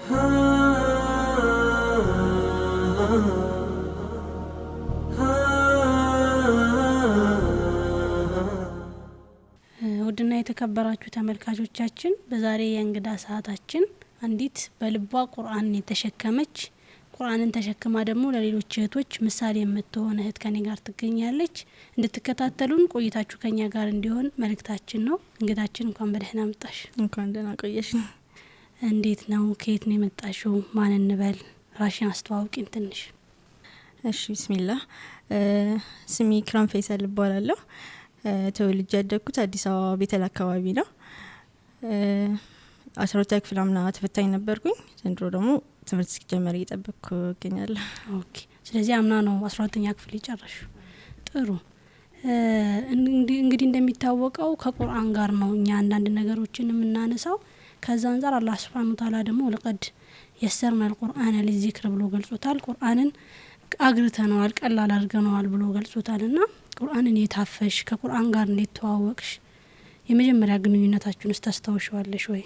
ውድና የተከበራችሁ ተመልካቾቻችን በዛሬ የእንግዳ ሰዓታችን አንዲት በልቧ ቁርአን የተሸከመች ቁርአንን ተሸክማ ደግሞ ለሌሎች እህቶች ምሳሌ የምትሆን እህት ከኔ ጋር ትገኛለች። እንድትከታተሉን ቆይታችሁ ከኛ ጋር እንዲሆን መልእክታችን ነው። እንግዳችን እንኳን በደህና መጣሽ። እንኳን ደህና ቆየሽ። እንዴት ነው? ከየት ነው የመጣሽው? ማን እንበል? ራሽን አስተዋውቂን ትንሽ። እሺ ቢስሚላህ። ስሜ ኢክራም ፈይሰል እባላለሁ። ተወልጄ ያደግኩት አዲስ አበባ ቤተል አካባቢ ነው። 12ኛ ክፍል አምና ተፈታኝ ነበርኩኝ። ዘንድሮ ደግሞ ትምህርት እስኪጀመር እየጠበቅኩ እገኛለሁ። ኦኬ። ስለዚህ አምና ነው 12ኛ ክፍል የጨረስሽው። ጥሩ። እንግዲህ እንደሚታወቀው ከቁርአን ጋር ነው እኛ አንዳንድ ነገሮችን የምናነሳው። ከዛ አንፃር አላህ Subhanahu Wa Ta'ala ደግሞ ለቀድ የሰርና القرآن للذكر ብሎ ገልጾታል። ቁርአንን አግርተነዋል፣ ቀላል አድርገነዋል ብሎ ገልጾታልና ቁርአንን የታፈሽ ከቁርአን ጋር እንዴት ተዋወቅሽ? የመጀመሪያ ግንኙነታችሁን ታስታውሻለሽ ወይ?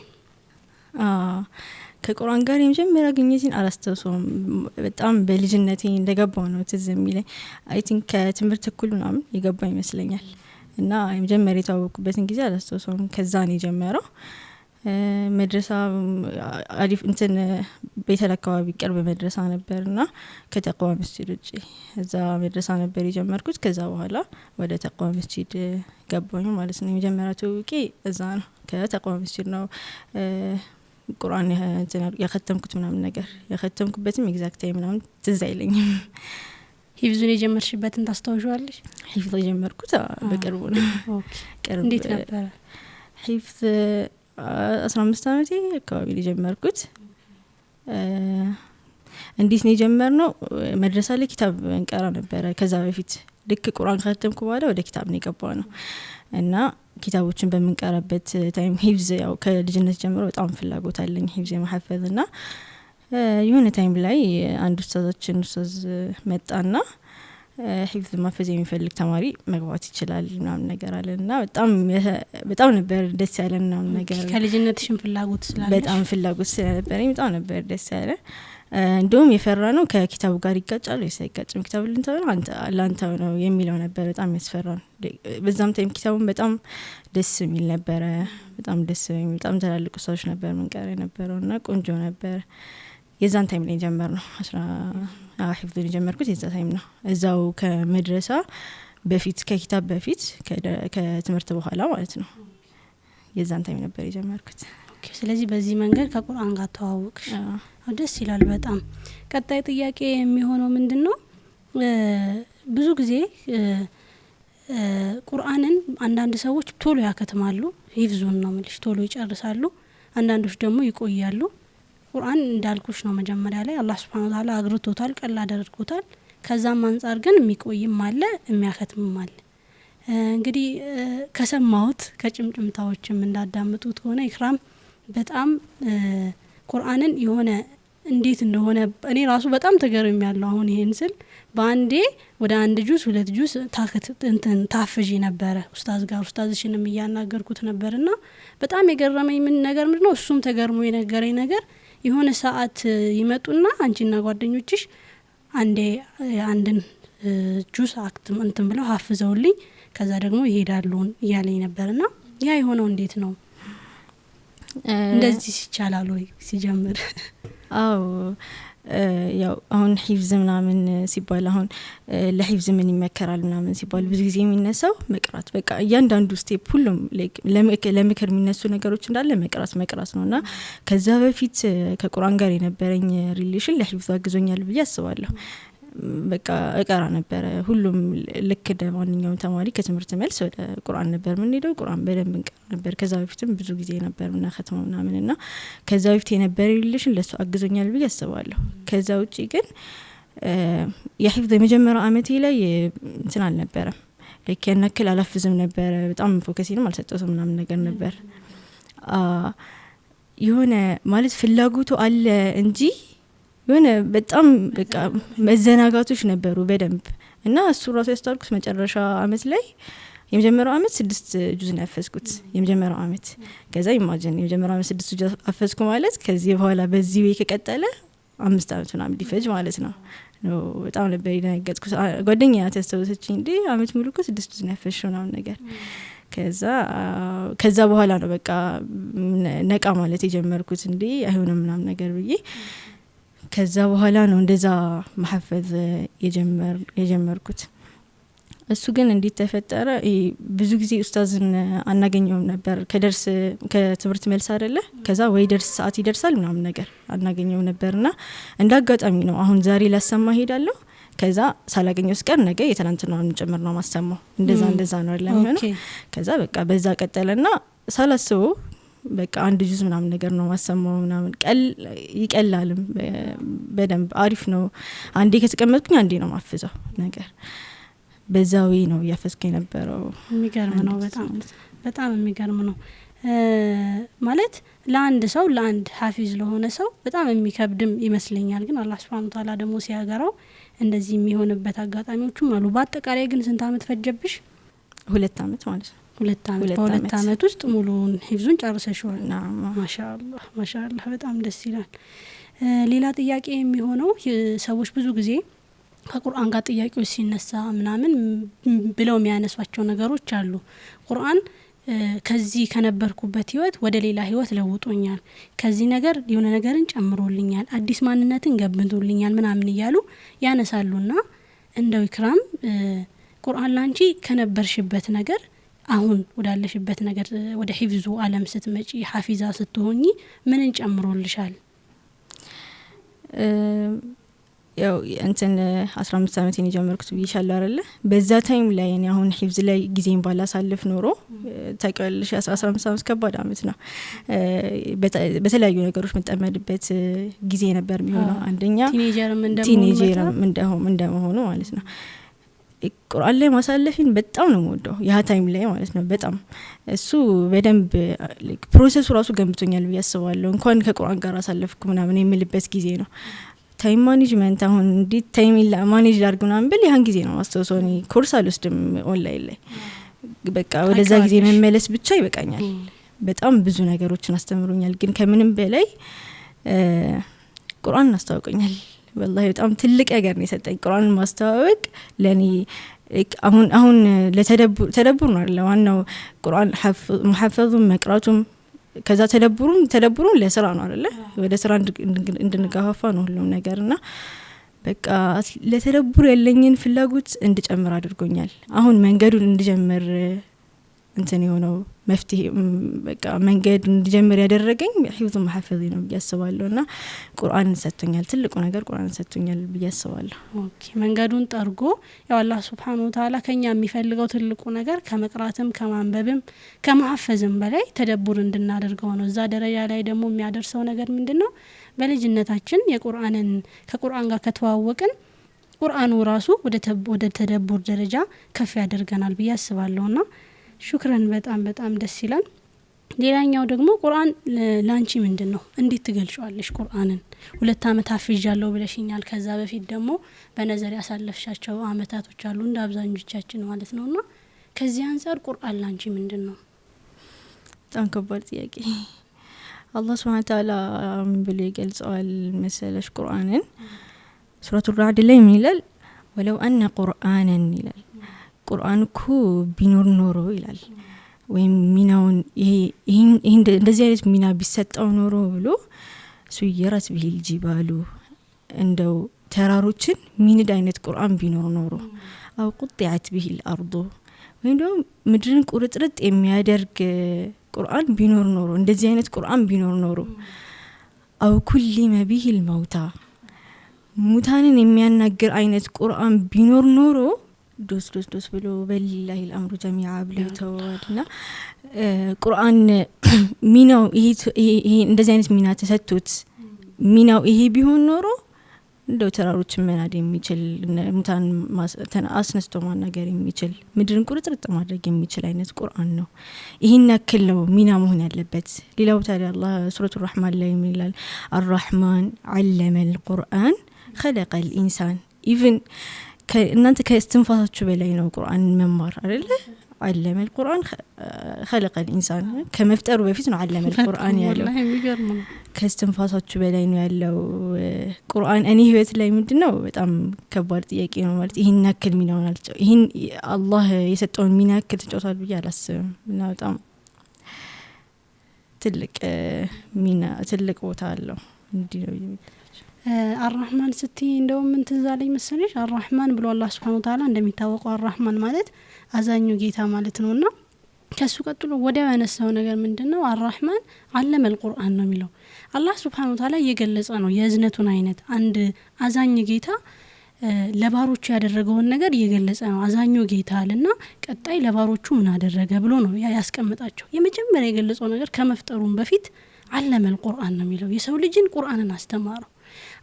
ከቁርአን ጋር የመጀመሪያ ግንኙነቴን አላስታውሰውም። በጣም በልጅነቴ እንደገባው ነው ትዝ የሚለኝ። አይ ቲንክ ከትምህርት እኩል ምናምን የገባው ይመስለኛል። እና የመጀመሪያ የተዋወቅኩበትን ጊዜ አላስታውሰውም። ከዛ ነው የጀመረው። መድረሳ አሪፍ እንትን ቤተል አካባቢ ቅርብ መድረሳ ነበርና ከተቋም መስጂድ ውጪ እዛ መድረሳ ነበር የጀመርኩት። ከዛ በኋላ ወደ ተቋም መስጂድ ገባኝ ማለት ነው። የመጀመሪያ ትውውቄ እዛ ነው። ከተቋም መስጂድ ነው ቁርአን ያከተምኩት ምናምን ነገር። ያከተምኩበትም ኤግዛክት ታይም ምናምን ትዝ አይለኝም። ሂፍዙን የጀመርሽበትን ታስታውሻለሽ? ሂፍዝ የጀመርኩት በቅርቡ ነው። ኦኬ። እንዴት ነበር ሂፍዝ? 15 አመቴ አካባቢ የጀመርኩት። እንዴት ነው የጀመርነው? መድረሳ ላይ ኪታብ እንቀራ ነበር። ከዛ በፊት ልክ ቁርአን ከተምኩ በኋላ ወደ ኪታብ ነው የገባነው እና ኪታቦችን በመንቀራበት ታይም ሂፍዝ ያው ከልጅነት ጀምሮ በጣም ፍላጎት አለኝ ሂፍዝ የማሐፈዝና የሆነ ታይም ላይ አንድ ኡስታዝ መጣና ሂፍዝ ማፈዝ የሚፈልግ ተማሪ መግባት ይችላል ምናምን ነገር አለና በጣም ነበር ደስ ያለን ምናምን ነገር። ከልጅነትሽም ፍላጎት ስላለሽ? በጣም ፍላጎት ስለነበረኝ በጣም ነበር ደስ ያለን። እንደውም የፈራነው ከኪታቡ ጋር ይጋጫል ወይስ አይጋጭም፣ ኪታቡ ላንተው ነው የሚለው ነበር በጣም ያስፈራን። በዛም ታይም ኪታቡን በጣም ደስ የሚል ነበር። በጣም ደስ የሚል በጣም ትላልቅ ኡስታዞች ነበር መንቀር የነበረውና ቆንጆ ነበር። የዛን ታይም ላይ ጀመርነው ሂፍዝ የጀመርኩት የዛ ታይም ነው። እዛው ከመድረሳ በፊት ከኪታብ በፊት ከትምህርት በኋላ ማለት ነው። የዛን ታይም ነበር የጀመርኩት። ኦኬ። ስለዚህ በዚህ መንገድ ከቁርአን ጋር ተዋወቅሽ። ደስ ይላል በጣም። ቀጣይ ጥያቄ የሚሆነው ምንድነው? ብዙ ጊዜ ቁርአንን አንዳንድ ሰዎች ቶሎ ያከትማሉ፣ ሂፍዙን ነው ማለት ቶሎ ይጨርሳሉ። አንዳንዶች ደግሞ ይቆያሉ። ቁርአን እንዳልኩሽ ነው መጀመሪያ ላይ አላህ Subhanahu Wa Ta'ala አግርቶታል፣ ቀላል አድርጎታል። ከዛም አንፃር ግን የሚቆይም አለ የሚያከትምም አለ። እንግዲህ ከሰማሁት ከጭምጭምታዎችም እንዳዳምጡት ሆነ ኢክራም በጣም ቁርአንን የሆነ እንዴት እንደሆነ እኔ ራሱ በጣም ተገርሜያለሁ። አሁን ይሄን ስል በአንዴ ወደ አንድ ጁስ ሁለት ጁስ ታፍጂ ነበረ ኡስታዝ ጋር። ኡስታዝሽንም እያናገርኩት ነበርና በጣም የገረመኝ ምን ነገር ምንድነው እሱም ተገርሞ የነገረኝ ነገር የሆነ ሰዓት ይመጡና አንቺና ጓደኞችሽ አንድን ጁስ አክትም እንትን ብለው ሀፍዘውልኝ ከዛ ደግሞ ይሄዳሉ እያለኝ ነበርና ያ የሆነው እንዴት ነው? እንደዚህ ይቻላል ወይ ሲጀምር? አው ያው አሁን ሂፍዝ ምናምን ሲባል አሁን ለሂፍዝ ምን ይመከራል ምናምን ሲባል ብዙ ጊዜ የሚነሳው መቅራት፣ በቃ እያንዳንዱ ስቴፕ ሁሉም ለምክር የሚነሱ ነገሮች እንዳለ መቅራት ነውና ከዛ በፊት ከቁርአን ጋር የነበረኝ ሪሌሽን ለሂፍዝ አግዞኛል ብዬ አስባለሁ። በቃ እቀራ ነበር። ሁሉም ልክ እንደማንኛውም ተማሪ ከትምህርት መልስ ወደ ቁርአን ነበር የምንሄደው። ቁርአን በደንብ እንቀራ ነበር። ከዛ በፊትም ብዙ ጊዜ ነበር እና ከተማ ምናምንና ከዛ በፊት የነበረ ሪሌሽን ለሱ አግዞኛል ብዬ አስባለሁ። ከዛ ውጪ ግን የሂፍዝ የመጀመሪያው አመቴ ላይ እንትን አልነበረም። ልክ ያነክል አላፍዝም ነበር። በጣም ፎከሴንም አልሰጠሁትም ምናምን ነገር ነበር። የሆነ ማለት ፍላጎቱ አለ እንጂ የሆነ በጣም በቃ መዘናጋቶች ነበሩ በደንብ እና እሱ ራሱ ያስተዋልኩት መጨረሻ አመት ላይ የመጀመሪያው አመት 6 ጁዝ ነው ያፈዝኩት የመጀመሪያው አመት። ከዛ ኢማጂን የመጀመሪያው አመት 6 ጁዝ አፈዝኩ ማለት ከዚህ በኋላ በዚህ ወይ ከቀጠለ 5 አመት ምናምን ሊፈጅ ማለት ነው። በጣም ነበር የደነገጥኩት። ጓደኛዬ አስተዋወሰችኝ እንዴ አመት ሙሉ እኮ 6 ጁዝ ነው ያፈዝሽው ምናምን ነገር። ከዛ በኋላ ነው በቃ ነቃ ማለት የጀመርኩት እንዴ አይሆንም ምናምን ነገር ብዬ። ከዛ በኋላ ነው እንደዛ ማሐፈዝ የጀመርኩት። እሱ ግን እንዴት ተፈጠረ? ብዙ ጊዜ ኡስታዝን አናገኘውም ነበር ከትምህርት መልስ አይደለ ከዛ ወይ ደርስ ሰዓት ይደርሳል ምናምን ነገር አናገኘውም ነበርና እንዳጋጣሚ ነው አሁን ዛሬ ላሰማ ሄዳለሁ ከዛ ሳላገኘው ስቀር ነገ የትናንትናውን ጭምር ነው ማሰማው። እንደዛ ነው አይደለም ሆነ። ከዛ በቃ በዛ ቀጠለና ሳላስበው በቃ 1 ጁዝ ምናምን ነገር ነው ማሰማው ምናምን ይቀላልም በደንብ አሪፍ ነው። አንዴ ከተቀመጥኩኝ አንዴ ነው ማፍዘው ነገር በዛው ነው ያፈስከ የነበረው። የሚገርም ነው በጣም የሚገርም ነው። ማለት ለአንድ ሰው ለአንድ ሐፊዝ ለሆነ ሰው በጣም የሚከብድም ይመስለኛል። ግን አላህ Subhanahu Ta'ala ደግሞ ሲያገራው እንደዚህ የሚሆንበት አጋጣሚዎችም አሉ። በአጠቃላይ ግን ስንት አመት ፈጀብሽ? 2 አመት ማለት ነው። 2 አመት። በ2 አመት ውስጥ ሙሉን ሂፍዙን ጨርሰሽዋል። ማሻአላህ በጣም ደስ ይላል። ሌላ ጥያቄ የሚሆነው ሰዎች ብዙ ጊዜ ከቁርአን ጋር ጥያቄዎች ሲነሳ ምናምን ብለው የሚያነሷቸው ነገሮች አሉ። ቁርአን ከዚህ ከነበርኩበት ህይወት ወደ ሌላ ህይወት ለውጦኛል፣ ከዚህ ነገር የሆነ ነገርን ጨምሮልኛል፣ አዲስ ማንነትን ገብቶልኛል ምናምን እያሉ ያነሳሉና እንደው ኢክራም ቁርአን ላንቺ ከነበርሽበት ነገር አሁን ወዳለሽበት ነገር ወደ ሂፍዙ ዓለም ስትመጪ ሐፊዛ ስትሆኚ ምንን ጨምሮልሻል? ያው እንትን 15 አመት የጀመርኩት ቢሻል አይደለ በዛ ታይም ላይ እኔ አሁን ሂፍዝ ላይ ጊዜን ባላሳልፍ ኖሮ ታውቂያለሽ 15 አመት ከባድ አመት ነው። በተለያዩ ነገሮች መጠመድበት ጊዜ ነበር የሚሆነው። አንደኛ ቲኔጀርም እንደመሆኑ ማለት ነው። ቁርአን ላይ ማሳለፊን በጣም ነው የምወደው ያ ታይም ላይ ማለት ነው። በጣም እሱ በደንብ ፕሮሰሱ ራሱ ገምቶኛል ብዬ አስባለሁ። እንኳን ከቁርአን ጋር አሳለፍኩ ምናምን የሚልበት ጊዜ ነው። ታይም ማኔጅመንት አሁን እንዴት ታይም ማኔጅ ላድርግና ብል ያን ጊዜ ነው ማስተዋወሰው። እኔ ኮርስ አልወስድም ኦንላይን ላይ በቃ ወደዛ ጊዜ መመለስ ብቻ ይበቃኛል። በጣም ብዙ ነገሮችን አስተምሮኛል። ግን ከምንም በላይ ቁርአን አስተዋውቆኛል። والله በጣም ትልቅ ነገር ነው የሰጠኝ ቁርአን ማስተዋወቅ ለኔ። አሁን ለተደብር ነው አይደል ዋናው ቁርአን መሐፈዙም መቅራቱም ከዛ ተደብሩን ለስራ ነው አይደል ወደ ስራ እንድንጋፋፋ ነው ሁሉም ነገርና በቃ ለተደብሩ ያለኝን ፍላጎት እንድጨምር አድርጎኛል። አሁን መንገዱን እንድጀምር እንትን የሆነው መፍትሄ በቃ መንገድ እንድጀምር ያደረገኝ ሂፍዙ መሐፈዝ ነው ያስባለውና ቁርአን ሰጥቶኛል። ትልቁ ነገር ቁርአን ሰጥቶኛል ያስባለሁ። ኦኬ መንገዱን ጠርጎ ያው አላህ Subhanahu Ta'ala ከኛ የሚፈልገው ትልቁ ነገር ከመቅራትም ከማንበብም ከመሐፈዝም በላይ ተደብር እንድናደርገው ነው። እዛ ደረጃ ላይ ደግሞ የሚያደርሰው ነገር ምንድነው? በልጅነታችን ከቁርአን ጋር ከተዋወቅን ቁርአኑ ራሱ ወደ ተደብር ደረጃ ከፍ ያደርገናል ብዬ አስባለሁና ሹክራን በጣም ደስ ይላል። ሌላኛው ደግሞ ቁርአን ላንቺ ምንድነው? እንዴት ትገልጫለሽ ቁርአንን? 2 አመት አፍዣለሁ ብለሽኛል። ከዛ በፊት ደግሞ በነዘር ያሳለፍሻቸው አመታቶች አሉ እንደ አብዛኞቻችን ማለት ነውና ከዚህ አንፃር ቁርአን ላንቺ ምንድነው? በጣም ከባድ ጥያቄ። አላህ Subhanahu Wa Ta'ala ብሎ ይገልጸዋል መሰለሽ ቁርአንን ሱረቱ ራዕድ ላይ ምን ይላል? ወለው አነ ቁርአንን ይላል ቁርአን እኮ ቢኖር ኖሮ ይላል ወይም ሚናውን ይሄ እንደዚህ አይነት ሚና ቢሰጠው ኖሮ ብሎ ሱይራት ቢል ጂባሉ እንደው ተራሮችን ሚንድ አይነት ቁርአን ቢኖር ኖሮ አው ቁጥዓት ቢል አርዱ ወይም ደግሞ ምድርን ቁርጥርጥ የሚያደርግ ቁርአን ቢኖር ኖሮ እንደዚህ አይነት ቁርአን ቢኖር ኖሮ አው ኩሊመ ቢል መውታ ሙታንን የሚያናግር አይነት ቁርአን ቢኖር ኖሮ ዶስ ብሎ በሊላሂ الامر جميعا ብለው ተዋልና ቁርአን ሚናው ይሄ እንደዚህ አይነት ሚና ተሰጥቶት ሚናው ይሄ ቢሆን ኖሮ እንደው ተራሮችን መናድ የሚችል ሙታን አስነስቶ ማናገር የሚችል ምድርን ቁርጥርጥ ማድረግ የሚችል አይነት ቁርአን ነው። ይሄን ያክል ነው ሚና መሆን ያለበት። ሌላው ታዲያ አላህ ሱረቱ الرحمن ላይ ይላል الرحمن علم القرآن خلق الإنسان ኢቭን እናንተ ከስትንፋሳችሁ በላይ ነው ቁርአን መማር አይደለ? علم القرآن خلق الإنسان ከመፍጠሩ በፊት ነው علم القرآن ያለው والله የሚገርም ነው ከስትንፋሳችሁ በላይ ነው ያለው ቁርአን እኔ ህይወት ላይ ምንድነው በጣም ከባድ ጥያቄ ነው ማለት ይሄን ያክል ሚናውን አልጨው ይሄን አላህ የሰጠውን ሚና ያክል ተጫውቷል ብዬ አላስብም እና በጣም ትልቅ ሚና ትልቅ ቦታ አለው እንዲህ ነው አርራህማን ስቲ እንደው ምን ትዛለኝ መሰለሽ አርራህማን ብሎ አላህ Subhanahu Wa Ta'ala እንደሚታወቀው አርራህማን ማለት አዛኙ ጌታ ማለት ነውና ከሱ ቀጥሎ ወዲያው ያነሳው ነገር ምንድነው አርራህማን علم القرآن ነው የሚለው አላህ Subhanahu Wa Ta'ala እየገለጸ ነው የእዝነቱን አይነት አንድ አዛኝ ጌታ ለባሮቹ ያደረገውን ነገር እየገለጸ ነው አዛኙ ጌታ አለና ቀጣይ ለባሮቹ ምን አደረገ ብሎ ነው ያስቀምጣቸው የመጀመሪያ የገለጸው ነገር ከመፍጠሩም በፊት علم القرآن ነው የሚለው የሰው ልጅን ቁርአንን አስተማረው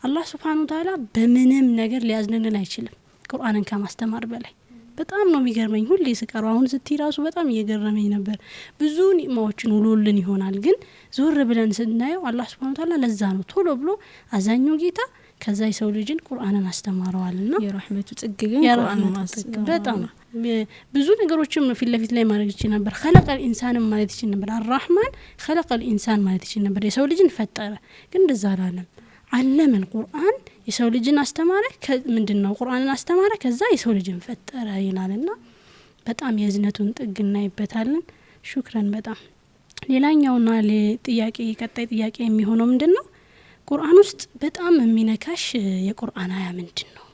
አላህ Subhanahu Wa Ta'ala በምንም ነገር ሊያዝነን አይችልም ቁርአንን ከማስተማር በላይ በጣም ነው የሚገርመኝ ሁሌ ስቀር አሁን ስትይ ራሱ በጣም እየገረመኝ ነበር ብዙ ኒዕማዎችን ውሎልን ይሆናል ግን ዞር ብለን ስናየው አላህ Subhanahu Wa Ta'ala ለዛ ነው ቶሎ ብሎ አዛኙ ጌታ ከዛ የሰው ልጅን ቁርአንን አስተማረዋልና የረህመቱ ጽግግን ቁርአንን ማስተማር በጣም ብዙ ነገሮችን ፊት ለፊት ላይ ማድረግ ይችላል ነበር خلق الانسان ማለት ይችላል ነበር አርራህማን خلق الانسان ማለት ይችላል ነበር የሰው ልጅን ፈጠረ ግን እንደዛ አይደለም علم القرآن የሰው ልጅን አስተማረ ምንድነው ቁርአንን አስተማረ ከዛ የሰው ልጅን ፈጠረ ይላልና በጣም የዝነቱን ጥግና ይበታልን ሹክራን በጣም ሌላኛውና ለጥያቄ ቀጣይ ጥያቄ የሚሆነው ምንድነው ቁርአን ውስጥ በጣም የሚነካሽ የቁርአን አያ ምንድነው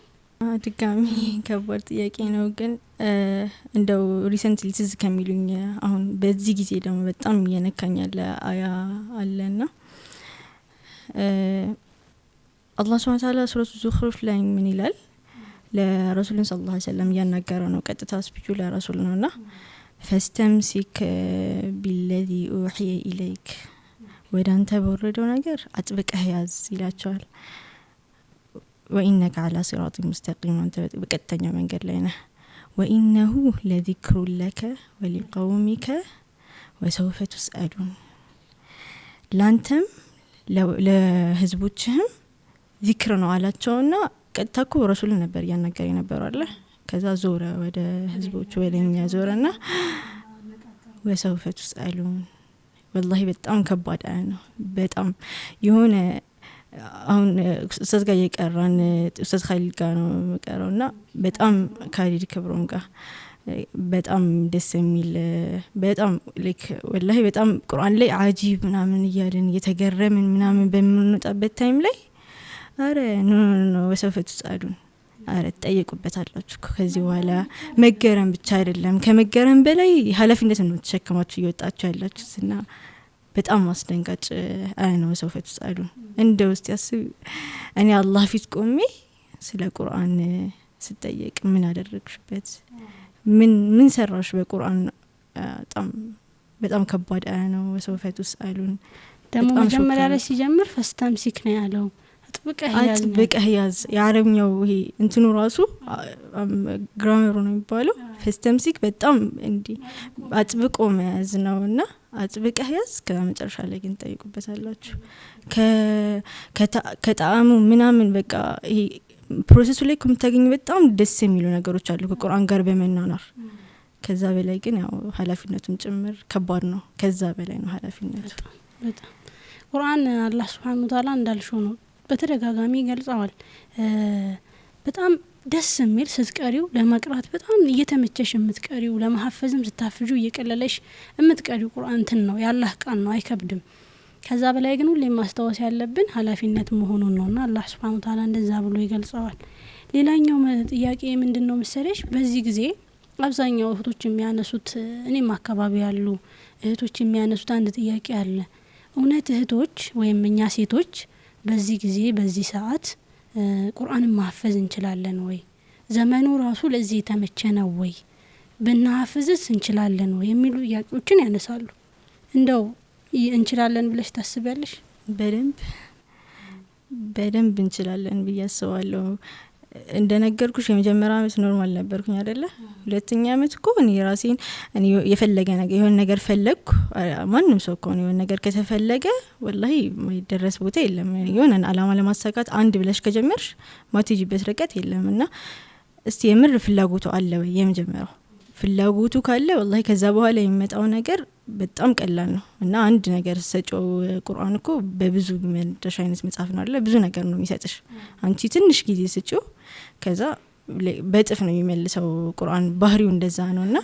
ድጋሚ ከባድ ጥያቄ ነው ግን እንደው ሪሰንትሊ ትዝ ከሚሉኝ አሁን በዚህ ጊዜ ደግሞ በጣም የነካኛለ አያ አለና الله سبحانه وتعالى سورة الزخرف ላይ ምን ይላል ለረሱል ሰለላሁ ዐለይሂ ወሰለም ያናገረው ነው ቀጥታ ስፒቹ ለረሱል ነውና فاستمسك بالذي اوحي اليك ወዳንተ በወረደው ነገር አጥብቀህ ያዝ ይላቸዋል وانك على صراط مستقيم አንተ በቀጥተኛ መንገድ ላይ ነህ وانه لذكر لك ولقومك وسوف تسألون ላንተም ለህዝቦችህም ዚክር ነው አላቸውና ቀጥታኩ ረሱል ነበር ያናገረ ነበር አይደል ከዛ ዞረ ወደ ህዝቦቹ ወደኛ ዞረና وسوف تسألون والله በጣም ከባድ ነው በጣም የሆነ አሁን ኡስታዝ ጋር የቀራን ኡስታዝ ኻሊድ ጋር ነው መቀራውና በጣም ካሊድ ክብሮም ጋር በጣም ደስ የሚል በጣም ላይክ والله በጣም ቁርአን ላይ አጂብ ምናምን ይያልን የተገረምን ምናምን በመንጣበት ታይም ላይ አረ ኖ وسوف تسألون አረ ጠይቁበታላችሁ ከዚህ በኋላ መገረም ብቻ አይደለም ከመገረም በላይ ኃላፊነት ነው ተሸክማችሁ ይወጣችሁ ያላችሁና በጣም አስደንጋጭ ነው وسوف تسألون እንደ ውስጥ ያስብ እኔ አላህ ፊት ቆሜ ስለ ቁርአን ስጠየቅ ምን አደረግሽበት ምን ሰራሽ በቁርአን በጣም ከባድ ነው وسوف تسألون ደግሞ መጀመሪያ ላይ ሲጀምር ፈስተምሲክ ነው ያለው አጥብቀህ ያዝ የአረብኛው ይሄ እንትኑ ራሱ ግራመሩ ነው የሚባለው ፈስተምሲክ በጣም እንዲ አጥብቆ መያዝ ነውና አጥብቀህ ያዝ ከመጨረሻ ላይ ግን ጠይቁበታላችሁ ከጣዕሙ ምናምን በቃ ይሄ ፕሮሰሱ ላይ ከምታገኙ በጣም ደስ የሚሉ ነገሮች አሉ ከቁርአን ጋር በመናናር ከዛ በላይ ግን ያው ኃላፊነቱም ጭምር ከባድ ነው ከዛ በላይ ነው ኃላፊነቱ በጣም ቁርአን አላህ Subhanahu Wa Ta'ala እንዳልሽው ነው በተደጋጋሚ ገልጸዋል በጣም ደስ የሚል ስትቀሪው ለማቅራት በጣም እየተመቸሽ የምትቀሪው ለማሐፈዝም ስታፍጁ እየቀለለሽ የምትቀሪው ቁርአን እንትን ነው ያላህ ቃል ነው አይከብድም ከዛ በላይ ግን ሁሌ ማስተዋወስ ያለብን ኃላፊነት መሆኑን ነውና አላህ Subhanahu Wa Ta'ala እንደዛ ብሎ ይገልጸዋል ሌላኛው ጥያቄ ምንድነው መሰለሽ በዚህ ጊዜ አብዛኛው እህቶች የሚያነሱት እኔም አካባቢ ያሉ እህቶች የሚያነሱት አንድ ጥያቄ አለ እውነት እህቶች ወይም እኛ ሴቶች በዚህ ጊዜ በዚህ ሰዓት ቁርአንን ማሐፈዝ እንችላለን ወይ ዘመኑ ራሱ ለዚህ የተመቸ ነው ወይ ብናሐፍዝስ እንችላለን ወይ የሚሉ ጥያቄዎችን ያነሳሉ እንደው እንችላለን ብለሽ ታስቢያለሽ በደንብ እንችላለን ብያስባለሁ እንደነገርኩሽ የመጀመሪያ አመት ኖርማል ነበርኩኝ አይደለ ሁለተኛ አመት እኮ እኔ ራሴን እኔ የፈለገ ነገር የሆነ ነገር ፈለግኩ ማንንም ሰው እኮ ነው የሆነ ነገር ከተፈለገ والله ማይደረስ ቦታ የለም የሆነ አላማ ለማሳካት አንድ ብለሽ ከጀመርሽ ማትጂበት ርቀት የለምና እስቲ የምር ፍላጎቱ አለ ወይ የመጀመሪያው ፍላጎቱ ካለ والله ከዛ በኋላ የሚመጣው ነገር በጣም ቀላል ነው እና አንድ ነገር ሰጪው ቁርአን እኮ በብዙ መንደሽ አይነት መጽሐፍ ነው አይደል ብዙ ነገር ነው የሚሰጥሽ አንቺ ትንሽ ጊዜ ስጪው ከዛ በጥፍ ነው የሚመልሰው ቁርአን ባህሪው እንደዛ ነውና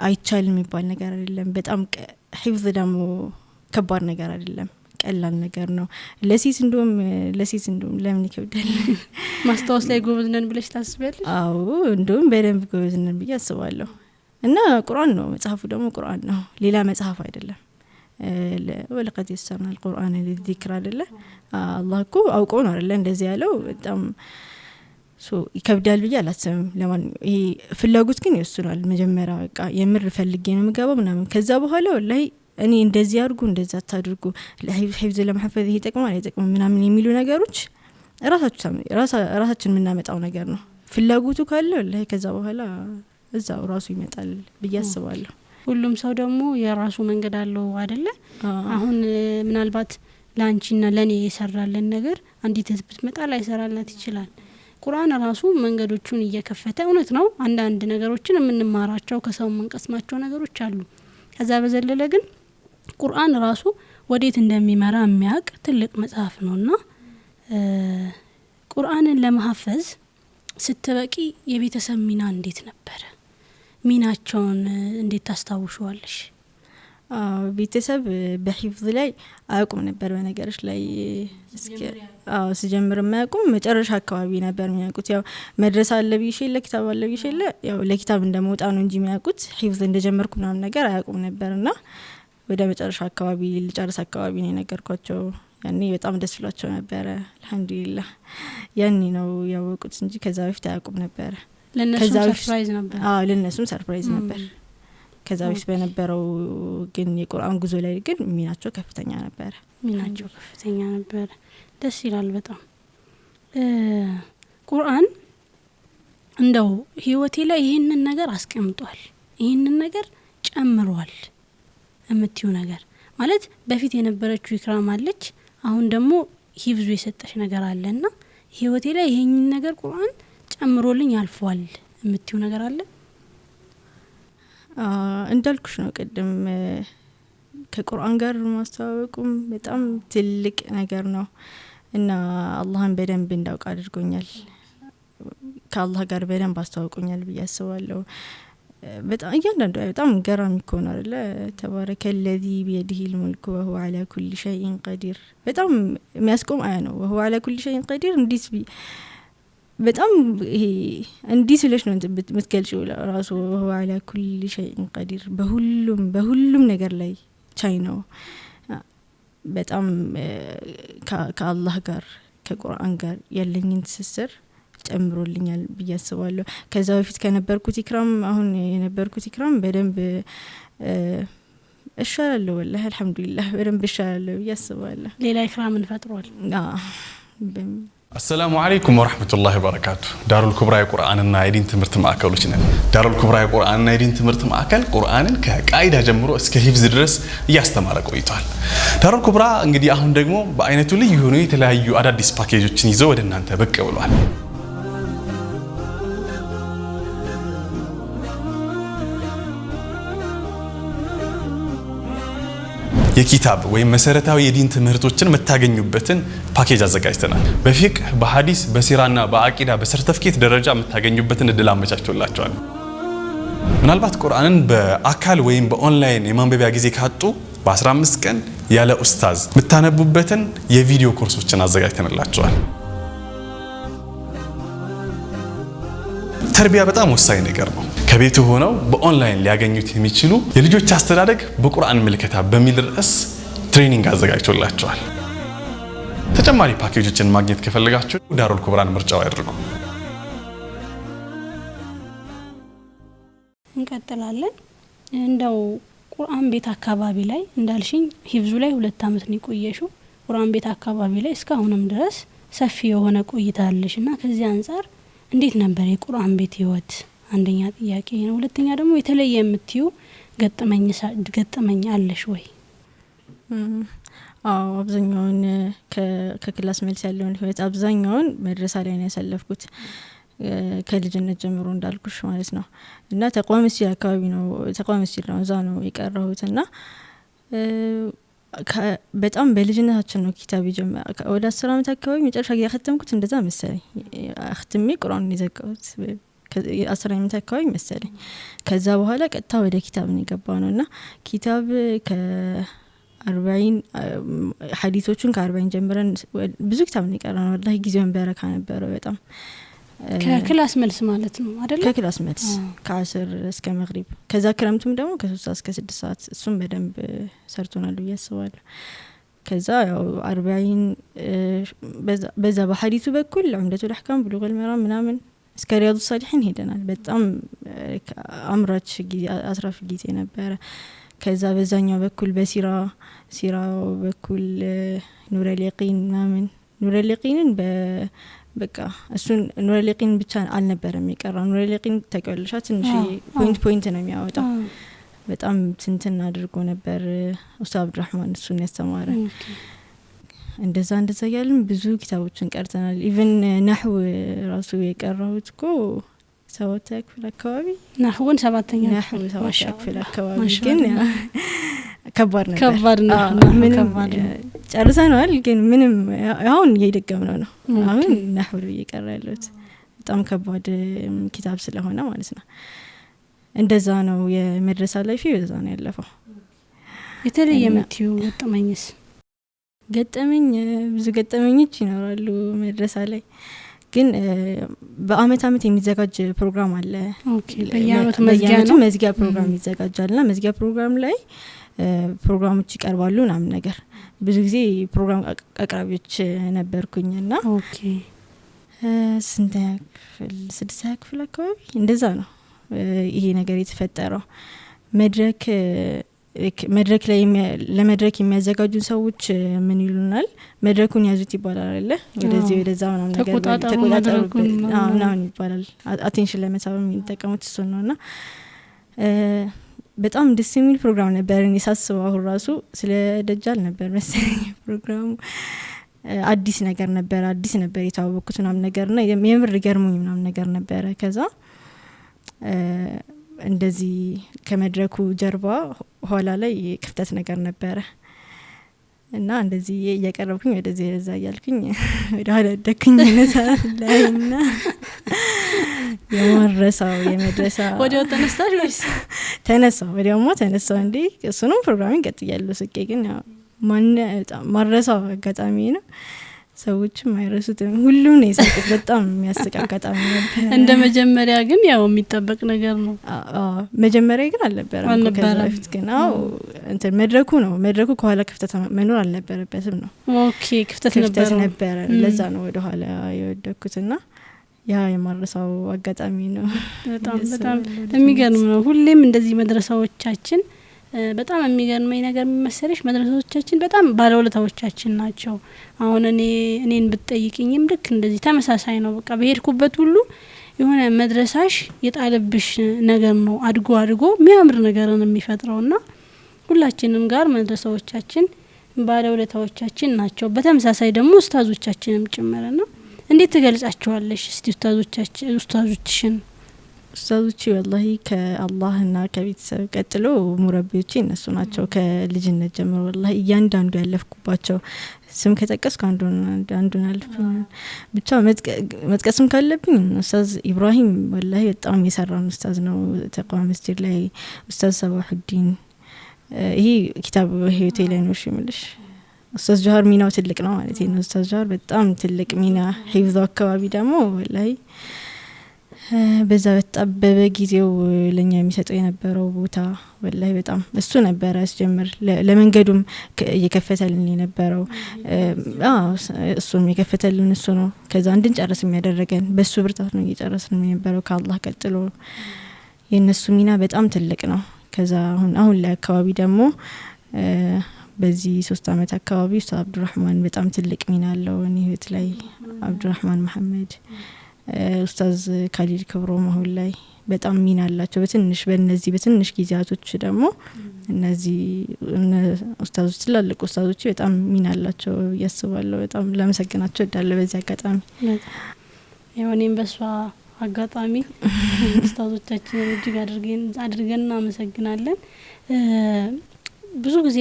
አይቻልም የሚባል ነገር አይደለም በጣም ሒፍዝ ደግሞ ከባድ ነገር አይደለም ቀላል ነገር ነው ለሲስ እንደውም ለምን ይከብዳል ማስታወስ ላይ ጎበዝ ነን ብለሽ ታስበልሽ አዎ እንደውም በደንብ ጎበዝ ነን ብዬ አስባለሁ እና ቁርአን ነው መጽሐፉ ደግሞ ቁርአን ነው ሌላ መጽሐፍ አይደለም ወለቀድ يسرنا القرآن للذكر አይደለ አላህ እኮ አውቆ ነው አይደለ እንደዚህ ያለው በጣም ይከብዳል ብዬ አላስብም ለማን ይሄ ፍላጎት ግን ይወስናል መጀመሪያ በቃ የምር ፈልጌ ነው የምገባው ምናምን ከዛ በኋላ ወላሂ እኔ እንደዚህ አድርጉ እንደዛ ታድርጉ ለሂፍዝ ለማህፈዝ ይጠቅማል አይጠቅምም ምናምን የሚሉ ነገሮች ራሳችን የምናመጣው ነገር ነው ፍላጎቱ ካለ ወላሂ ከዛ በኋላ እዛው ራሱ ይመጣል ብዬ አስባለሁ ሁሉም ሰው ደግሞ የራሱ መንገድ አለው አይደለ አሁን ምናልባት ላንቺና ለኔ የሰራለን ነገር አንዲት ብትመጣ ላይሰራላት ይችላል ቁርአን ራሱ መንገዶቹን እየከፈተ እውነት ነው አንዳንድ ነገሮችን የምንማራቸው ከሰው መንቀስማቸው ነገሮች አሉ ከዛ በዘለለ ግን ቁርአን ራሱ ወዴት እንደሚመራ የሚያውቅ ትልቅ መጽሐፍ ነውና ቁርአንን ለማሐፈዝ ስትበቂ የቤተሰብ ሚና እንዴት ነበር ሚናቸውን እንዴት ታስታውሻለሽ ቤተሰብ በሂፍዝ ላይ አያውቁም ነበር በነገርሽ ላይ ሲጀምር የማያውቁም መጨረሻ አካባቢ ነበር የሚያውቁት ያው መድረሳ አለ ቢሽለ ኪታብ አለ ቢሽለ ያው ለኪታብ እንደመውጣ ነው እንጂ የሚያውቁት ሂፍዝ እንደጀመርኩ ምናምን ነገር አያውቁም ነበርና ወደ መጨረሻ አካባቢ ልጨርስ አካባቢ ነው ነገርኳቸው ያኔ በጣም ደስ ብሏቸው ነበር አልহামዱሊላህ ያኔ ነው ያወቁት እንጂ ከዛ በፊት አያውቁም ነበር ለነሱ ሰርፕራይዝ ነበር ለነሱም ሰርፕራይዝ ነበር ከዛ በፊት በነበረው ግን የቁርአን ጉዞ ላይ ግን ሚናቸው ከፍተኛ ነበር ደስ ይላል በጣም ቁርአን እንደው ህይወቴ ላይ ይሄንን ነገር አስቀምጧል ይሄንን ነገር ጨምሯል እምትዩ ነገር ማለት በፊት የነበረችው ኢክራም አለች አሁን ደግሞ ሂፍዙ የሰጠሽ ነገር አለና ህይወቴ ላይ ይሄንን ነገር ቁርአን ጨምሮልኝ አልፏል እምትዩ ነገር አለ እንዳልኩሽ ነው ቀደም ከቁርአን ጋር ማስተዋወቁም በጣም ትልቅ ነገር ነው እና አላህን በደንብ እንዳውቅ አድርጎኛል ከአላህ ጋር በደንብ አስተዋውቆኛል ብዬ አስባለሁ በጣም እያንዳንዱ በጣም ገራሚ ኮን አይደለ ተባረከ الذي بيده الملك وهو على كل شيء قدير በጣም የሚያስቆም አያ ነው وهو على كل شيء قدير እንዲስ በጣም ይሄ እንዲህ ስለሽ ነው የምትገልጪው ራሱ وهو على كل شيء قدير በሁሉም ነገር ላይ ቻይ ነው በጣም ከአላህ ጋር ከቁርአን ጋር ያለኝን ትስስር ጨምሮልኛል ብዬ አስባለሁ ከዛ በፊት ከነበርኩት ኢክራም አሁን የነበርኩት ኢክራም በደንብ እሻላለሁ والله አልহামዱሊላህ በደንብ እሻላለሁ ብዬ አስባለሁ ሌላ ኢክራምን ፈጥሯል السلام عليكم ورحمة الله وبركاته دار الكبرى قرآننا يدين تمرت معاكلوچنا دار الكبرى قرآننا يدين تمرت معاكل قرآنن كقاعده ጀምሮ እስከ ሂፍዝ ድረስ ያስተማረ ቆይቷል دار الكبرى እንግዲህ አሁን ደግሞ በአይነቱ ልዩ ሆኖ የተለያዩ አዳዲስ ፓኬጆችን ይዘው ወደ እናንተ ብቅ ብሏል የኪታብ ወይም መሰረታዊ የዲን ትምህርቶችን መታገኙበትን ፓኬጅ አዘጋጅተናል በፊቅህ በሐዲስ በሲራና በአቂዳ በሰርቲፊኬት ደረጃ መታገኙበትን እድል አመቻችቶላችኋል ምናልባት ቁርአንን በአካል ወይም በኦንላይን የማንበቢያ ጊዜ ካጡ በ15 ቀን ያለ ኡስታዝ መታነቡበትን የቪዲዮ ኮርሶችን አዘጋጅተንላችኋል ተርቢያ በጣም ወሳኝ ነገር ነው ከቤቱ ሆነው በኦንላይን ሊያገኙት የሚችሉ የልጆች አስተዳደግ በቁርአን ምልከታ በሚል ርዕስ ትሬኒንግ አዘጋጅቶላችኋል ተጨማሪ ፓኬጆችን ማግኘት ከፈለጋችሁ ዳሩል ኩብራን ምርጫው ያድርጉ እንቀጥላለን እንደው ቁርአን ቤት አካባቢ ላይ እንዳልሽኝ ሂፍዙ ላይ 2 አመት ነው ቆየሽው ቁርአን ቤት አካባቢ ላይ እስካሁንም ድረስ ሰፊ የሆነ ቆይታ አለሽና ከዚህ አንፃር እንዴት ነበር የቁርአን ቤት ህይወት አንደኛ ጥያቄ ነው ሁለተኛ ደግሞ የተለየ የምትዩ ገጠመኝ አለሽ ወይ አብዛኛውን ከክላስ መልስ ያለውን ህይወት አብዛኛውን መድረሳ ላይ ነው ያሳለፍኩት ከልጅነት ጀምሮ እንዳልኩሽ ማለት ነው እና ተቋም መስጂድ አካባቢ ነው ተቋም መስጂድ ነው እዛ ነው የቀረሁትና በጣም በልጅነታችን ነው ኪታብ ጀመረ ወደ 10 አመት አካባቢ መጨረሻ ያختمኩት እንደዛ መሰለኝ አختሜ ቁርአን ይዘጋሁት 10 አመት አካባቢ መሰለኝ ከዛ በኋላ ቀጥታ ወደ ኪታብ ነው የገባው ነውና ኪታብ ከ40 ሐዲሶቹን ከ40 ጀምረን ብዙ ኪታብ ነው የቀረነው والله ጊዜውን በረካ ነበረ በጣም ከክላስ መልስ ማለት ነው አይደል ከክላስ መልስ ከ10 እስከ መግሪብ ከዛ ክረምቱም ደግሞ ከ3 እስከ 6 ሰዓት እሱም በደንብ ሰርቶናል ያስባል ከዛ ያው 40 በዛ በሐዲሱ በኩል ዑምደቱል አህካም ብሉጉል መራም ምናምን እስከ ሪያዱ ሳሊሒን ሄደናል በጣም አምራች ጊዜ አስራፍ ጊዜ ነበረ ከዛ በዛኛው በኩል በሲራው በኩል ኑር አልየቂን ምናምን ኑር አልየቂንን በቃ እሱን ኑር አልየቂን ብቻ አልነበረም የቀረው ኑር አልየቂን ተቀልሻ ትንሽ ፖይንት ነው የሚያወጣው በጣም ትንትን አድርጎ ነበር ኡስታዝ አብዱራህማን እሱን ያስተማረ እንደዛ ያለን ብዙ ኪታቦችን ቀርተናል ኢቭን ነህው ራሱ የቀረሁት እኮ 7ኛ ክፍል አካባቢ ነህውን 7ኛ ክፍል አካባቢ ግን ከባድ ነው ምንም ጨርሰናል ግን ምንም አሁን እየደገምነው ነው አሁን ነህው እየቀረ ያለው በጣም ከባድ ኪታብ ስለሆነ ማለት ነው እንደዛ ነው የመድረሳ ላይፍ በዛ ነው ያለፈው የተለየ መጥዩ ገጠመኝ ብዙ ገጠመኞች ይኖራሉ መድረሳ ላይ ግን በአመት የሚዘጋጅ ፕሮግራም አለ ኦኬ በየአመቱ መዝጊያ ፕሮግራም ይዘጋጃልና መዝጊያ ፕሮግራም ላይ ፕሮግራሞች ይቀርባሉ ምናምን ነገር ብዙ ጊዜ ፕሮግራም አቅራቢዎች ነበርኩኝና ኦኬ ስንተኛ ክፍል 6ኛ ክፍል አካባቢ እንደዛ ነው ይሄ ነገር የተፈጠረው መድረክ ላይ ለመድረክ የሚያዘጋጁ ሰዎች ምን ይሉናል መድረኩን ያዙት ይባላል አይደል ወደዚህ ወደዛ ምናምን ነገር ተቆጣጣሩ ምናምን ይባላል አቴንሽን ለመሳብ የሚጠቀሙት እሱ ነውና በጣም ደስ የሚል ፕሮግራም ነበር እኔ ሳስበው ራሱ ስለ ደጃል ነበር መሰለኝ ፕሮግራሙ አዲስ ነበር የታወቁት ምናምን ነገርና የምር ገርሞኝ ምናምን ነገር ነበር ከዛ እንደዚህ ከመድረኩ ጀርባ ኋላ ላይ ክፍተት ነገር ነበረ እና እንደዚህ እየቀረብኩኝ ወደዚህ እዛ ያልኩኝ ወደ ኋላ ደክኝ ነሳላይና የመድረሳ ወዲያው ተነስተሽ ወይስ ተነሳው እንዴ እሱንም ፕሮግራሚንግ ቀጥያለሁ ስቄ ግን ማረሳው አጋጣሚ ነው ሰዎችም አይረሱትም ሁሉም ነው የሳቁት በጣም የሚያስቅ አጋጣሚ ነበር እንደ መጀመሪያ ግን ያው የሚጠበቅ ነገር ነው መጀመሪያ ግን አልነበረም ከዛፊት ግን እንትን መድረኩ ከኋላ ክፍተት መኖር አልነበረበትም ነው ኦኬ ክፍተት ነበር ለዛ ነው ወደ ኋላ የወደኩትና ያ የማረሳው አጋጣሚ ነው በጣም የሚገርም ነው ሁሌም እንደዚህ መድረሳዎቻችን በጣም የሚገርመኝ ነገር መሰለሽ መድረሳዎቻችን በጣም ባለውለታዎቻችን ናቸው አሁን እኔን ብትጠይቂኝም ልክ እንደዚህ ተመሳሳይ ነው በቃ በሄድኩበት ሁሉ የሆነ መድረሳሽ የጣለብሽ ነገር ነው አድጎ የሚያምር ነገርን የሚፈጥረውና ሁላችንም ጋር መድረሳዎቻችን ባለውለታዎቻችን ናቸው በተመሳሳይ ደግሞ ኡስታዞቻችንም ጭምርና እንዴት ትገልጻቸዋለሽ እስቲ ኡስታዞችሽን ኡስታዞች والله ከአላህና ከቤተሰብ ቀጥሎ ሙረቢዎች እነሱ ናቸው ከልጅነት ጀምሮ والله እያንዳንዱ ያለፍኩባቸው ስም ከጠቀስኩ አንዱን አልፍ ብቻ መጥቀስም ካለብኝ ኡስታዝ ኢብራሂም والله በጣም የሰራን ኡስታዝ ነው ተቋም መስጂድ ላይ ኡስታዝ ሰባሁዲን ይሄ ኪታብ ህይወቴ ላይ ነው ሽምልሽ ኡስታዝ ጃሃር ሚናው ትልቅ ነው ማለት ነው ኡስታዝ ጃሃር በጣም ትልቅ ሚና ሂፍዝ አካባቢ ደግሞ والله በዛ በተጣበበ ጊዜው ለኛ የሚሰጠው የነበረው ቦታ والله በጣም እሱ ነበር አስጀምር ለመንገዱም እየከፈተልን የነበረው እሱም የከፈተልን እሱ ነው ከዛ እንድንጨርስ የሚያደርገን በሱ ብርታት ነው እየጨረስን የነበረው ከአላህ ቀጥሎ የነሱ ሚና በጣም ትልቅ ነው ከዛ አሁን ላይ አካባቢ ደግሞ በዚህ 3 አመት አካባቢ ኡስታዝ አብዱራህማን በጣም ትልቅ ሚና አለው እኔ ህይወት ላይ አብዱራህማን መሐመድ ኡስታዝ ካሊድ ክብሮም አሁን ላይ በጣም ሚና አላቸው በእነዚህ በትንሽ ጊዜያቶች ደግሞ እነዚህ ኡስታዞች ትላልቅ ኡስታዞች በጣም ሚና አላቸው ያስባለሁ በጣም ለመሰግናቸው እዳለ በዚህ አጋጣሚ የሆነም በሷ አጋጣሚ ኡስታዞቻችንን እጅግ አድርገን እናመሰግናለን። ብዙ ጊዜ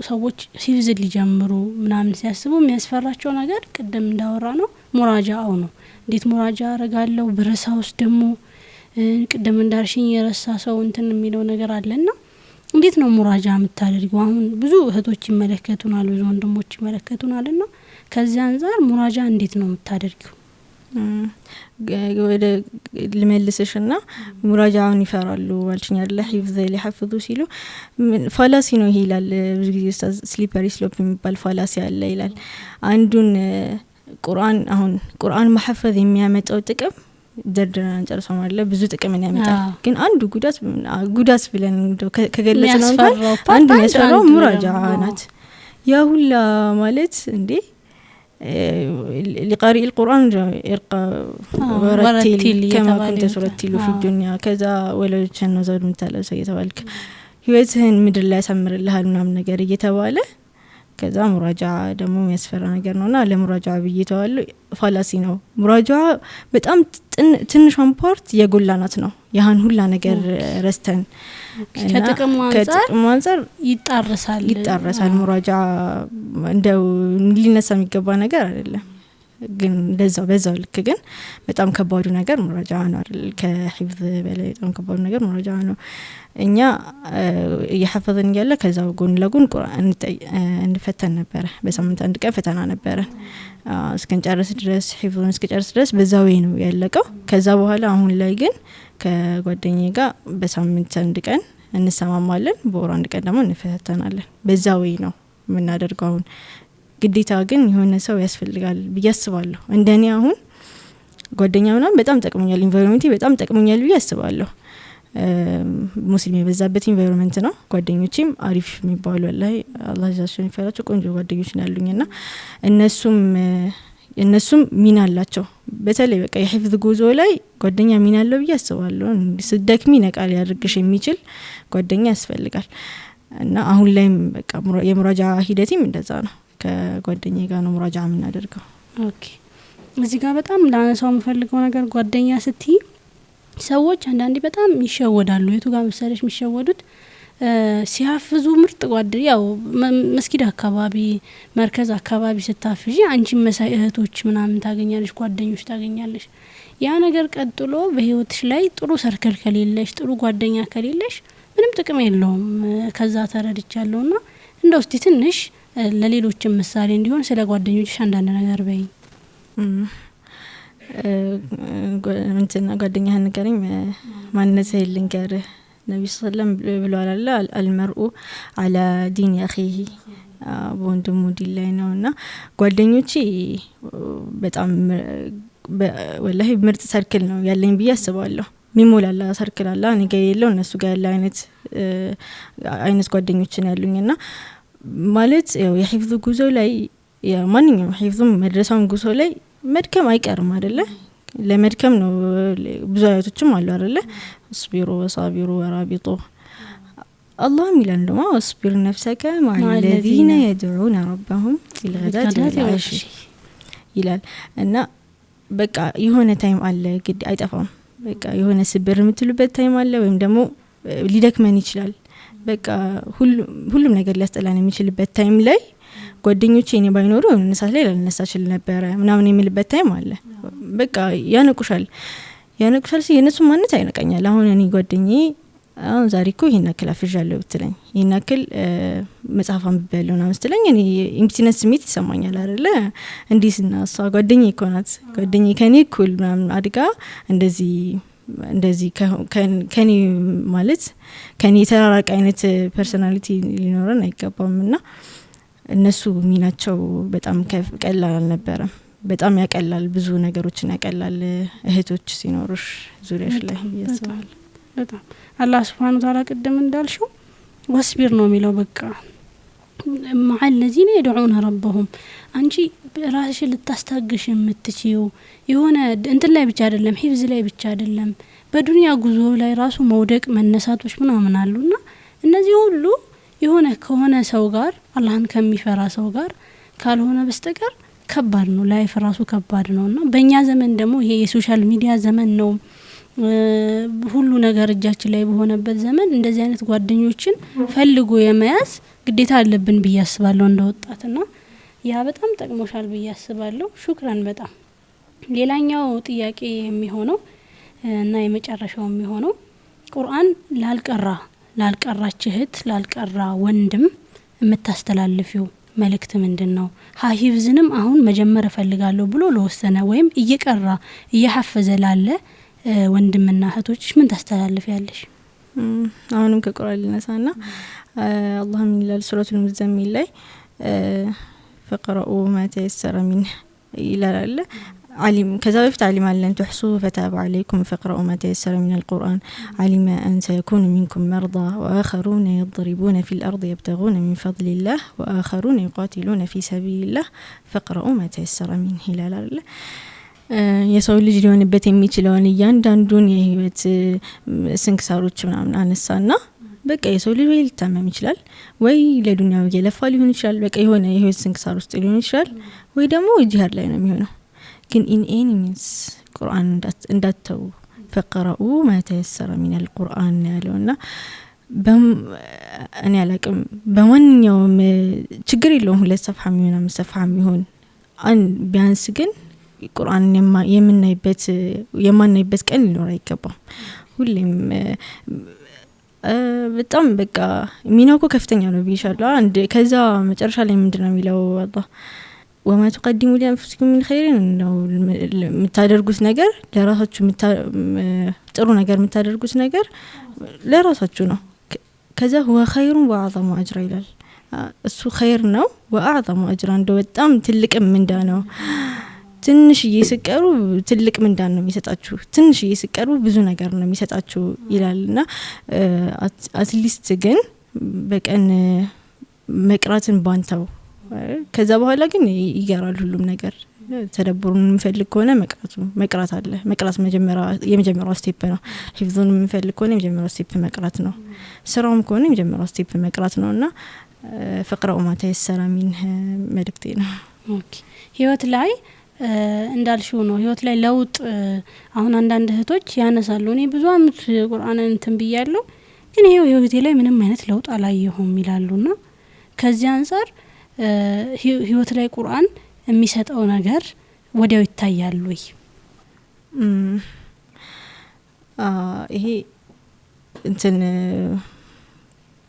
ሰዎች ሂፍዝ ሊጀምሩ ምናምን ሲያስቡ የሚያስፈራቸው ነገር ቅድም እንዳወራ ነው ሙራጃው ነው። እንዴት ሙራጃ አረጋለሁ በረሳውስ ደግሞ ቅድም እንዳርሽኝ የረሳ ሰው እንትን የሚለው ነገር አለና እንዴት ነው ሙራጃ የምታደርጊው? አሁን ብዙ እህቶች ይመለከቱናል፣ ብዙ ወንድሞች ይመለከቱናልና ከዚህ አንፃር ሙራጃ እንዴት ነው የምታደርጊው? ወደ ልመልስሽና ሙራጃውን ይፈራሉ አልችኝ አይደለ? ሂፍዝ ሊሐፍዙ ሲሉ ፋላሲ ነው ይላል ብዙ ጊዜ ኡስታዝ። ስሊፐሪ ስሎፕ የሚባል ፋላሲ አለ ይላል። አንዱን ቁርአን ማሐፈዝ የሚያመጣው ጥቅም ደርድረን አንጨርሰው ማለት ብዙ ጥቅም ያመጣል። ግን አንዱ ጉዳት ብለን ከገለጽነው እንኳን አንዱ የሚያስፈራው ሙራጃ ናት። ያ ሁላ ማለት እንዴ لقارئ القرآن ارقى ورتل كما كنت ترتل في الدنيا كذا ولو كان نزل متعلق سيتوالك ህይወትህን ምድር ላይ ያሳምርልሃል ምናምን ነገር እየተባለ ከዛ ሙራጃ ደግሞ የሚያስፈራ ነገር ነውና ለሙራጃ ብዬተዋለሁ። ፋላሲ ነው ሙራጃ። በጣም ትንሿን ፓርት የጎላናት ነው ያን ሁላ ነገር ረስተን ከጥቅሙ አንፃር ይጣረሳል። ሙራጃ እንደው ሊነሳ የሚገባ ነገር አይደለም። ግን በዛው ልክ ግን በጣም ከባዱ ነገር ሙራጃ ነው አይደል? ከሂፍዝ በላይ በጣም ከባዱ ነገር ሙራጃ ነው። እኛ እየሐፈዝን ያለ ከዛው ጎን ለጎን ቁርአን እንፈተን ነበር። በሳምንት አንድ ቀን ፈተና ነበር እስከንጨርስ ድረስ ሂፍዝን እስከጨርስ ድረስ በዛው ነው ያለቀው። ከዛ በኋላ አሁን ላይ ግን ከጓደኛዬ ጋር በሳምንት አንድ ቀን እንሰማማለን፣ በወር አንድ ቀን ደግሞ እንፈተናለን። በዛው ነው የምናደርገው። አሁን ግዴታ ግን የሆነ ሰው ያስፈልጋል ብዬ አስባለሁ። እንደኔ አሁን ጓደኛ ምናምን በጣም ጠቅሞኛል፣ ኢንቫይሮንመንት በጣም ጠቅሞኛል ብዬ አስባለሁ። ሙስሊም የበዛበት ኢንቫይሮንመንት ነው። ጓደኞቼም አሪፍ የሚባሉ ላይ አላህ ይዛቸው ይፈራቸው ቆንጆ ጓደኞች ናሉኝና እነሱም ሚና አላቸው። በተለይ በቃ የሂፍዝ ጉዞ ላይ ጓደኛ ሚና አለው ብዬ አስባለሁ። ስደክሚ ነቃል ያድርግሽ የሚችል ጓደኛ ያስፈልጋል። እና አሁን ላይም በቃ የሙራጃ ሂደቴም እንደዛ ነው። ከጓደኛዬ ጋር ነው ሙራጃ የምናደርገው። ኦኬ እዚህ ጋር በጣም ላነሳው የምፈልገው ነገር ጓደኛ ስትይ ሰዎች አንዳንዴ በጣም ይሸወዳሉ። የቱ ጋር መሰለሽ የሚሸወዱት ሲያፍዙ ምርጥ ጓደኛ ያው መስጊድ አካባቢ መርከዝ አካባቢ ስታፍጂ አንቺ መሳይ እህቶች ምናምን ታገኛለሽ፣ ጓደኞች ታገኛለሽ። ያ ነገር ቀጥሎ በህይወትሽ ላይ ጥሩ ሰርክል ከሌለሽ፣ ጥሩ ጓደኛ ከሌለሽ ምንም ጥቅም የለውም። ከዛ ተረድቻለሁና እንደው እስቲ ትንሽ ለሌሎችም ምሳሌ እንዲሆን ስለ ጓደኞችሽ አንዳንድ ነገር በይ። እንትና ጓደኛህን ንገረኝ ማንነትህ ልንገር። ነብዩ ሰለላሁ ዐለይሂ ወሰለም ብለዋል አልመርኡ አላ ዲን አኺሂ ወንድሙ ዲን ላይ ነውና ጓደኞቼ በጣም ወላሂ ምርጥ ሰርክል ነው ያለኝ ብዬ አስባለሁ። ሚሞላላ ሰርክል አለ እኔ ጋር የለው እነሱ ጋር ያለ አይነት ጓደኞችን ያሉኝና ማለት ያው የሂፍዝ ጉዞ ላይ ማንኛውም ሂፍዝም መድረሳውን ጉዞ ላይ መድከም አይቀርም አይደለ? ለመድከም ነው። ብዙ አያቶችም አሉ አይደለ? እስቢሩ ወሳቢሩ ወራቢጡ الله ሚላን ደግሞ እስቢር ነፍሰከ مع الذين يدعون ربهم بالغداة والعشي ይላል። እና በቃ የሆነ ታይም አለ ግድ አይጠፋም። በቃ የሆነ ስብር የምትሉበት ታይም አለ ወይም ደግሞ ሊደክመን ይችላል። በቃ ሁሉም ነገር ሊያስጠላን የሚችልበት ታይም ላይ ጓደኞቼ እኔ ባይኖሩ እንሳት ላይ ላልነሳችል ነበር ምናምን የሚልበት ታይም አለ። በቃ ያነቁሻል የነሱ ማንነት አይነቀኛል። አሁን እኔ ጓደኛዬ አሁን ዛሬ እኮ ይሄን አክል አፍዣለሁ ብትለኝ ይሄን አክል መጽሐፍ አንብቤያለሁ እና ምስትለኝ እኔ ኢምፕቲነስ ስሜት ይሰማኛል አይደለ? እንዲስና እሷ ጓደኛዬ እኮ ናት። ጓደኛዬ ከኔ እኩል ምናምን አድጋ እንደዚህ ከኔ ማለት ከኔ የተራራቀ አይነት ፐርሶናሊቲ ሊኖረን አይገባምና እነሱ ሚናቸው በጣም ቀላል አልነበረም። በጣም ያቀላል፣ ብዙ ነገሮችን ያቀላል እህቶች ሲኖሩሽ ዙሪያሽ ላይ ያስባል። በጣም አላህ Subhanahu Wa Ta'ala ቀደም እንዳልሽው ወስቢር ነው የሚለው። በቃ مع الذين يدعون ربهم አንቺ ራስሽ ልታስታግሽ የምትችይው የሆነ እንትን ላይ ብቻ አይደለም፣ ሂፍዝ ላይ ብቻ አይደለም፣ በዱንያ ጉዞ ላይ ራሱ መውደቅ መነሳቶች ምናምን አሉና እነዚህ ሁሉ የሆነ ከሆነ ሰው ጋር አላህን ከሚፈራ ሰው ጋር ካልሆነ በስተቀር ከባድ ነው ላይፍ ራሱ ከባድ ነውና በእኛ ዘመን ደግሞ ይሄ የሶሻል ሚዲያ ዘመን ነው ሁሉ ነገር እጃችን ላይ በሆነበት ዘመን እንደዚህ አይነት ጓደኞችን ፈልጎ የመያዝ ግዴታ አለብን ብዬ አስባለሁ እንደወጣትና ያ በጣም ጠቅሞሻል ብዬ አስባለሁ ሹክራን በጣም ሌላኛው ጥያቄ የሚሆነው እና የመጨረሻው የሚሆነው ቁርአን ላልቀራች እህት ላልቀራ ወንድም የምታስተላልፊው መልእክት ምንድነው ሂፍዝንም አሁን መጀመር እፈልጋለሁ ብሎ ለወሰነ ወይም እየቀራ እየሐፈዘ ላለ ወንድምና እህቶችሽ ምን ታስተላልፊያለሽ አሁንም ከቁርአን ልነሳና አላህ ምን ይላል ሱረቱል ሙዘሚል ላይ فقرؤوا ما تيسر منه ይላል علم كذا بفت علم لن تحصوه فتاب عليكم فقرؤوا ما تيسر من القرآن علم أن سيكون منكم مرضى وآخرون يضربون في الأرض يبتغون من فضل الله وآخرون يقاتلون في سبيل الله فقرؤوا ما تيسر منه ይላል የሰው ልጅ ሊሆንበት የሚችለውን እያንዳንዱን የህይወት ስንክሳሮች ምናምን አነሳና በቃ የሰው ልጅ ወይ ሊታመም ይችላል ወይ ለዱንያው እየለፋ ሊሆን ይችላል በቃ የሆነ የህይወት ስንክሳር ውስጥ ሊሆን ይችላል ወይ ደግሞ ጂሃድ ላይ ነው የሚሆነው ግን in any means ቁርአን እንዳትተው فقرؤوا ما تيسر من القرآن ያለውና እኔ አላቅም በማንኛውም ችግር የለውም ሁለት ሰፍሐ የሚሆን አምስት ሰፍሐ የሚሆን ቢያንስ ግን ቁርአን የማናይበት ቀን ሊኖር አይገባም ሁሌም በጣም በቃ ሚናው ከፍተኛ ነው ቢሻላ አንድ ከዛ መጨረሻ ላይ ምንድነው የሚለው አላህ وما تقدموا لأنفسكم من خير ነው የምታደርጉት ነገር ለራሳችሁ ጥሩ ነገር የምታደርጉት ነገር ለራሳችሁ ነው ከዛ هو خير وأعظم أجر ይላል እሱ خير ነው وأعظم أجر እንደው በጣም ትልቅ ምንዳ ነው ትንሽ እየሰቀሩ ትልቅ ምንዳን ነው የሚሰጣችሁ ትንሽ እየሰቀሩ ብዙ ነገር ነው የሚሰጣችሁ ይላልና አትሊስት ግን በቀን መቅራትን ባንተው ከዛ በኋላ ግን ይገራል ሁሉም ነገር ተደብሩን የሚፈልግ ከሆነ መቅራት አለ መቅራት የመጀመሪያው ስቴፕ ነው ሂፍዙን የሚፈልግ ከሆነ የመጀመሪያው ስቴፕ መቅራት ነው ስራውም ከሆነ የመጀመሪያው ስቴፕ መቅራት ነውና فقرؤوا ما تيسر منه መልእክቴ ነው ኦኬ ህይወት ላይ እንዳልሽው ነው ህይወት ላይ ለውጥ አሁን አንዳንድ እህቶች ያነሳሉ እኔ ብዙ አመት ቁርአንን እንትን ብያለሁ ግን ይሄው ህይወቴ ላይ ምንም አይነት ለውጥ አላየሁም ይላሉና ከዚህ አንፃር ህይወት ላይ ቁርአን የሚሰጠው ነገር ወዲያው ይታያል ወይ ይሄ እንትን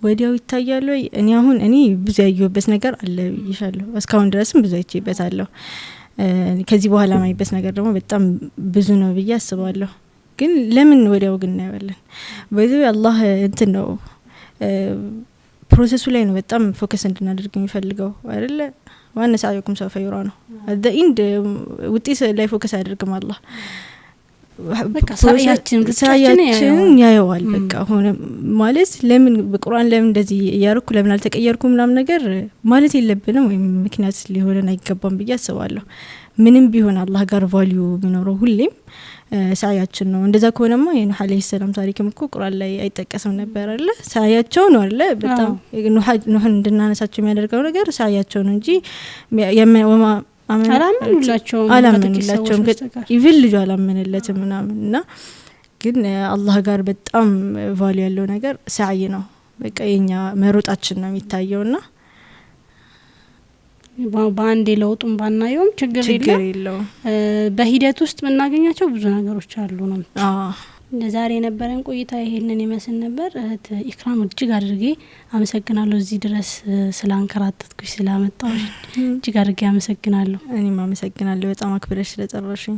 ወዲያው ይታያል ወይ እኔ ብዙ ያየሁበት ነገር አለ ይሻለው እስካሁን ድረስም ብዙ አይቼበታለሁ ከዚህ በኋላ ማይበት ነገር ደግሞ በጣም ብዙ ነው ብዬ አስባለሁ ግን ለምን ወዲያው ግን እናያለን በዚህ አላህ እንትን ነው ፕሮሰሱ ላይ ነው በጣም ፎከስ እንድናደርግ የሚፈልገው አይደለ ዋና ሳይኩም ሰው ፈይራ ነው at the end ውጤት ላይ ፎከስ አድርገም አላህ በቃ ሳያችን ያየዋል በቃ ሆነ ማለት ለምን በቁርአን ለምን እንደዚህ ያርኩ ለምን አልተቀየርኩም ምናምን ነገር ማለት የለብንም ወይ ምክንያት ሊሆን አይገባም ብዬ አስባለሁ ምንም ቢሆን አላህ ጋር ቫልዩ የሚኖረው ሁሌም ሳያችን ነው እንደዛ ከሆነማ የኑህ አለይሂ ሰላም ታሪክም እኮ ቁርአን ላይ አይጠቀስም ነበር አይደል ሳያቸው ነው አይደል በጣም ኑህን እንድናነሳቸው የሚያደርገው ነገር ሳያቸው ነው እንጂ አላመኑላቸውም ኢቭን ልጅ አላመነለትም ምናምንና ግን አላህ ጋር በጣም ቫልዩ ያለው ነገር ሳይ ነው በቃ የኛ መሮጣችን ነው የሚታየውና ባንዴ ለውጡን ባናየውም ችግር የለውም በሂደት ውስጥ መናገኛቸው ብዙ ነገሮች አሉ ነው ለዛሬ ነበረን ቆይታ ይሄንን ይመስል ነበር እህት ኢክራም እጅግ አድርጌ አመሰግናለሁ እዚህ ድረስ ስላንከራተትኩሽ ስላመጣሁሽ እጅግ አድርጌ አመሰግናለሁ እኔም አመሰግናለሁ በጣም አክብረሽ ስለጠራሽኝ